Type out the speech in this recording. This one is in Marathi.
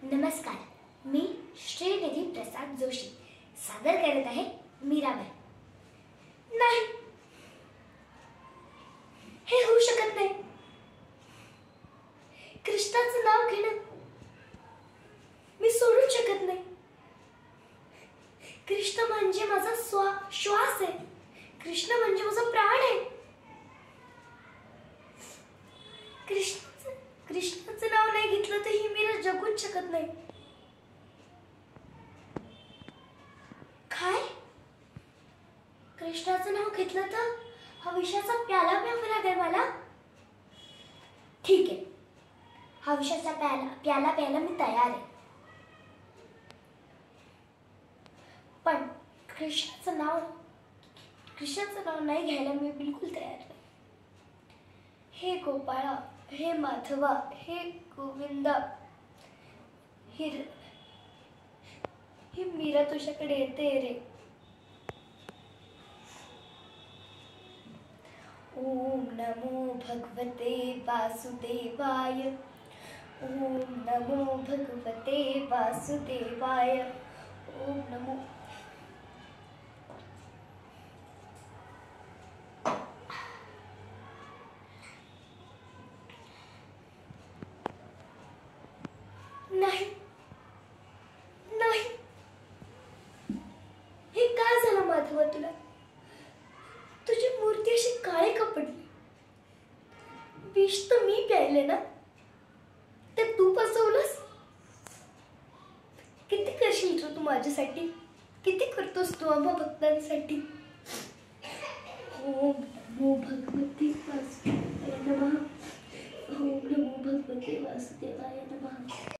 नमस्कार, मी श्रीनिधी प्रसाद जोशी सादर करत आहे मीराबाई. नाही, हे होऊ शकत नाही. कृष्णाचं नाव घेणं मी सोडू शकत नाही. कृष्ण म्हणजे माझा श्वास आहे. कृष्ण म्हणजे माझा प्राण आहे. कृष्णाचं नाव नाही घेतलं तर ही मीरा जगूच शकत नाही. काय? कृष्णाचं नाव घेतलं तर हा विषाचा प्याला प्यावा लागेल मला. ठीक आहे, हा विषाचा प्याला प्यायला मी तयार आहे. पण कृष्णाचं नाव नाही घ्यायला मी बिलकुल तयार नाही. हे गोपाळा, हे माधवा, हे गोविंदा, ही मीरा तुझ्याकडे येते रे. ओम नमो भगवते वासुदेवाय. ओम नमो भगवते वासुदेवाय. ओम नमो. नाही नाही, हे काय झालं माधवा तुला? तुझी मूर्ती अशी काळी का पडली? विष तर मी प्यायले ना, ते तू फसवलंस. किती करशील तू माझ्यासाठी? किती करतोस तू आम्हा भक्तांसाठी? ओम नमो भगवते वासुदेवाय नमः. ओम नमो भगवते वासुदेवाय नमः.